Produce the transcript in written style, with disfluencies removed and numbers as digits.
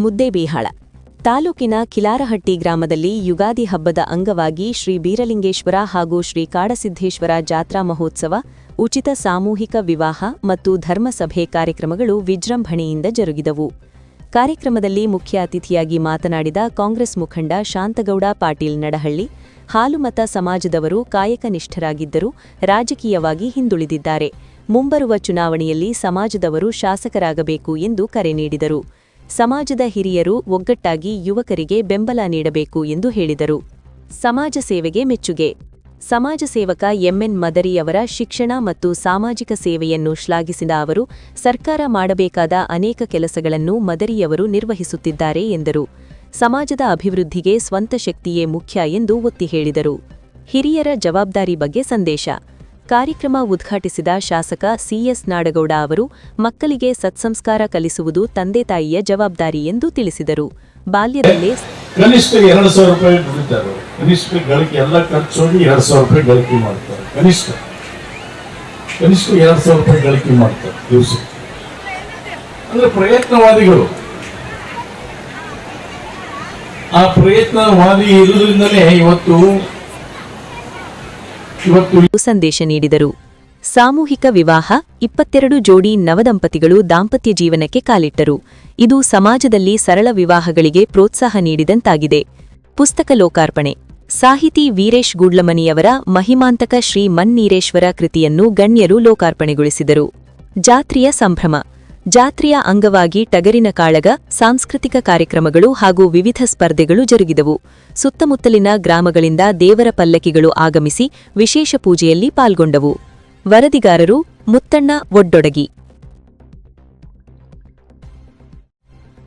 ಮುದ್ದೇಬಿಹಾಳ ತಾಲೂಕಿನ ಕಿಲಾರಹಟ್ಟಿ ಗ್ರಾಮದಲ್ಲಿ ಯುಗಾದಿ ಹಬ್ಬದ ಅಂಗವಾಗಿ ಶ್ರೀ ಬೀರಲಿಂಗೇಶ್ವರ ಹಾಗೂ ಶ್ರೀ ಕಾಡಸಿದ್ದೇಶ್ವರ ಜಾತ್ರಾ ಮಹೋತ್ಸವ, ಉಚಿತ ಸಾಮೂಹಿಕ ವಿವಾಹ ಮತ್ತು ಧರ್ಮಸಭೆ ಕಾರ್ಯಕ್ರಮಗಳು ವಿಜೃಂಭಣೆಯಿಂದ ಜರುಗಿದವು. ಕಾರ್ಯಕ್ರಮದಲ್ಲಿ ಮುಖ್ಯ ಅತಿಥಿಯಾಗಿ ಮಾತನಾಡಿದ ಕಾಂಗ್ರೆಸ್ ಮುಖಂಡ ಶಾಂತಗೌಡ ಪಾಟೀಲ್ ನಡಹಳ್ಳಿ, ಹಾಲುಮತ ಸಮಾಜದವರು ಕಾಯಕನಿಷ್ಠರಾಗಿದ್ದರೂ ರಾಜಕೀಯವಾಗಿ ಹಿಂದುಳಿದಿದ್ದಾರೆ. ಮುಂಬರುವ ಚುನಾವಣೆಯಲ್ಲಿ ಸಮಾಜದವರು ಶಾಸಕರಾಗಬೇಕು ಎಂದು ಕರೆ ನೀಡಿದರು. ಸಮಾಜದ ಹಿರಿಯರು ಒಗ್ಗಟ್ಟಾಗಿ ಯುವಕರಿಗೆ ಬೆಂಬಲ ನೀಡಬೇಕು ಎಂದು ಹೇಳಿದರು. ಸಮಾಜ ಸೇವೆಗೆ ಮೆಚ್ಚುಗೆ. ಸಮಾಜ ಸೇವಕ ಎಂಎನ್ ಮದರಿಯವರ ಶಿಕ್ಷಣ ಮತ್ತು ಸಾಮಾಜಿಕ ಸೇವೆಯನ್ನು ಶ್ಲಾಘಿಸಿದ ಅವರು, ಸರ್ಕಾರ ಮಾಡಬೇಕಾದ ಅನೇಕ ಕೆಲಸಗಳನ್ನು ಮದರಿಯವರು ನಿರ್ವಹಿಸುತ್ತಿದ್ದಾರೆ ಎಂದರು. ಸಮಾಜದ ಅಭಿವೃದ್ಧಿಗೆ ಸ್ವಂತ ಶಕ್ತಿಯೇ ಮುಖ್ಯ ಎಂದು ಒತ್ತಿ ಹೇಳಿದರು. ಹಿರಿಯರ ಜವಾಬ್ದಾರಿ ಬಗ್ಗೆ ಸಂದೇಶ. ಕಾರ್ಯಕ್ರಮ ಉದ್ಘಾಟಿಸಿದ ಶಾಸಕ ಸಿಎಸ್ ನಾಡಗೌಡ ಅವರು, ಮಕ್ಕಳಿಗೆ ಸತ್ಸಂಸ್ಕಾರ ಕಲಿಸುವುದು ತಂದೆ ತಾಯಿಯ ಜವಾಬ್ದಾರಿ ಎಂದು ತಿಳಿಸಿದರು. ಬಾಲ್ಯದಲ್ಲೇ ಕನಿಷ್ಠ 2,000 ರೂಪಾಯಿ ದುಡಿತಾರೆ. ಕನಿಷ್ಠ ಗಳಿಕೆ ಎಲ್ಲ ಖರ್ಚೋಗಿ 2,000 ರೂಪಾಯಿ ಗಳಿಕೆ ಮಾಡ್ತಾರೆ. ಕನಿಷ್ಠ 2,000 ರೂಪಾಯಿ ಗಳಿಕೆ ಮಾಡ್ತಾರೆ ದಿವಸ. ಅಂದ್ರೆ ಪ್ರಯತ್ನವಾದಿಗಳು. ಆ ಪ್ರಯತ್ನವಾದಿ ಇರುವುದರಿಂದಲೇ ಇವತ್ತು ಸಂದೇಶ ನೀಡಿದರು. ಸಾಮೂಹಿಕ ವಿವಾಹ, 22 ಜೋಡಿ ನವದಂಪತಿಗಳು ದಾಂಪತ್ಯ ಜೀವನಕ್ಕೆ ಕಾಲಿಟ್ಟರು. ಇದು ಸಮಾಜದಲ್ಲಿ ಸರಳ ವಿವಾಹಗಳಿಗೆ ಪ್ರೋತ್ಸಾಹ ನೀಡಿದಂತಾಗಿದೆ. ಪುಸ್ತಕ ಲೋಕಾರ್ಪಣೆ. ಸಾಹಿತಿ ವೀರೇಶ್ ಗೂಡ್ಲಮನಿಯವರ ಮಹಿಮಾಂತಕ ಶ್ರೀ ಮನ್ನೀರೇಶ್ವರ ಕೃತಿಯನ್ನು ಗಣ್ಯರು ಲೋಕಾರ್ಪಣೆಗೊಳಿಸಿದರು. ಜಾತ್ರೆಯ ಸಂಭ್ರಮ. ಜಾತ್ರೆಯ ಅಂಗವಾಗಿ ಟಗರಿನ ಕಾಳಗ, ಸಾಂಸ್ಕೃತಿಕ ಕಾರ್ಯಕ್ರಮಗಳು ಹಾಗೂ ವಿವಿಧ ಸ್ಪರ್ಧೆಗಳು ಜರುಗಿದವು. ಸುತ್ತಮುತ್ತಲಿನ ಗ್ರಾಮಗಳಿಂದ ದೇವರ ಪಲ್ಲಕ್ಕಿಗಳು ಆಗಮಿಸಿ ವಿಶೇಷ ಪೂಜೆಯಲ್ಲಿ ಪಾಲ್ಗೊಂಡವು. ವರದಿಗಾರರು ಮುತ್ತಣ್ಣ ಒಡ್ಡೊಡಗಿ.